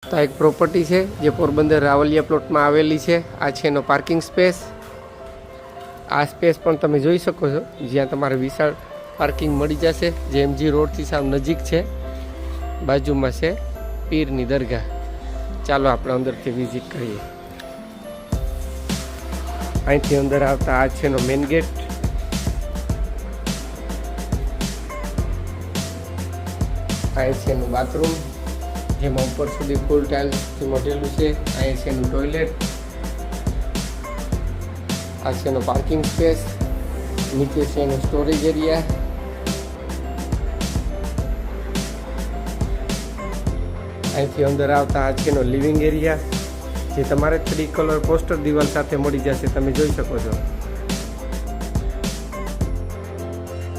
તો એક પ્રોપર્ટી છે જે પોરબંદર રાવલિયા પ્લોટમાં આવેલી છે. આ છે એનો પાર્કિંગ સ્પેસ. આ સ્પેસ પણ તમે જોઈ શકો છો, જ્યાં તમારે વિશાળ પાર્કિંગ મળી જશે, જે એમજી રોડથી સાવ નજીક છે. બાજુમાં છે પીરની દરગાહ. ચાલો આપણે અંદરથી વિઝિટ કરીએ. અહીંથી અંદર આવતા આ છે એનો મેઇન ગેટ. અહીં છે એનું બાથરૂમ, જેમાં ઉપર સુધી ફૂલ ટાઇલ્સથી મઢેલું છે. અહીં છે એનું ટોયલેટ. આ છે એનો પાર્કિંગ સ્પેસ. નીચે છે એનો સ્ટોરેજ એરિયા. અહીંથી અંદર આવતા આ છે એનો લિવિંગ એરિયા, જે તમારે 3 કલર પોસ્ટર દિવાલ સાથે મળી જશે. તમે જોઈ શકો છો,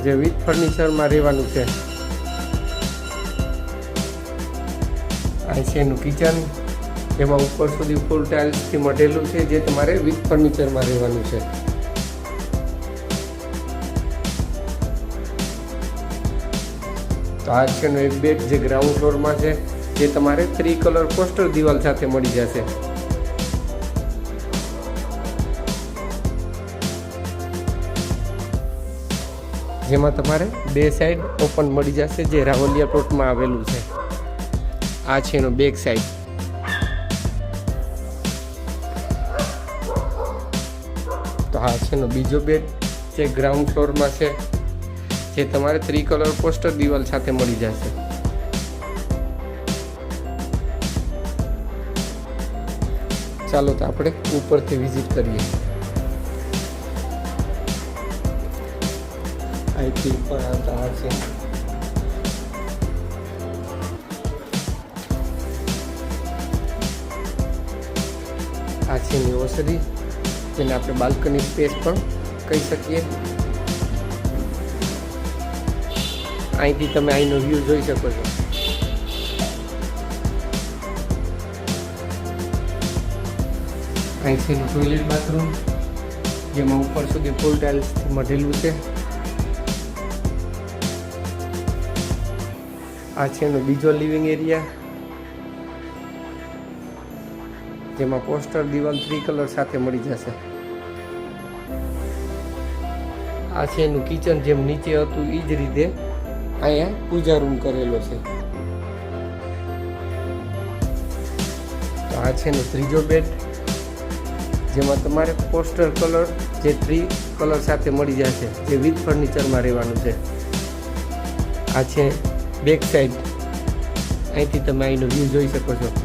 જે વિથ ફર્નિચરમાં રહેવાનું છે. અહીં છે એનું કિચન, જેમાં ઉપર સુધી ફૂલ ટાઇલ્સથી મઢેલું છે, જે તમારે વિથ ફર્નિચરમાં રહેવાનું છે. તો આ છે એનો એક બેડ, જે ગ્રાઉન્ડ ફ્લોરમાં છે, જે તમારે 3 કલર પોસ્ટર દિવાલ સાથે મળી જશે. જેમાં તમારે 2 સાઈડ ઓપન મળી જશે, જે રાવલિયા પ્લોટમાં આવેલું છે. આ છે એનો બેક સાઈડ. તો આ છે એનો બીજો બેડ, જે ગ્રાઉન્ડ ફ્લોરમાં છે, જે તમારે 3 કલર પોસ્ટર દિવાલ સાથે મળી જશે. ચાલો તો આપણે ઉપરથી વિઝિટ કરીએ. અહીંથી ઉપર આવતા આ છે એની ઓસરી, જેને આપણે બાલ્કની સ્પેસ પણ કહી શકીએ. અહીંથી તમે અહીંનો વ્યૂ જોઈ શકો છો. અહીં છે એનું ટોયલેટ બાથરૂમ, જેમાં ઉપર સુધી ફૂલ ટાઇલ્સથી મઢેલું છે. આ છે એનો બીજો લિવિંગ એરિયા, જેમાં પોસ્ટર દિવાલ 3 કલર સાથે મળી જશે. આ છે એનું કિચન, જેમ નીચે હતું એ જ રીતે અહીંયા પૂજા રૂમ કરેલો છે. તો આ છે એનો ત્રીજો બેડ, જેમાં તમારે પોસ્ટર કલર જે 3 કલર સાથે મળી જશે, જે વિથ ફર્નિચરમાં રહેવાનું છે. આ છે બેક સાઈડ. અહીંથી તમે અહીંનો વ્યૂ જોઈ શકો છો.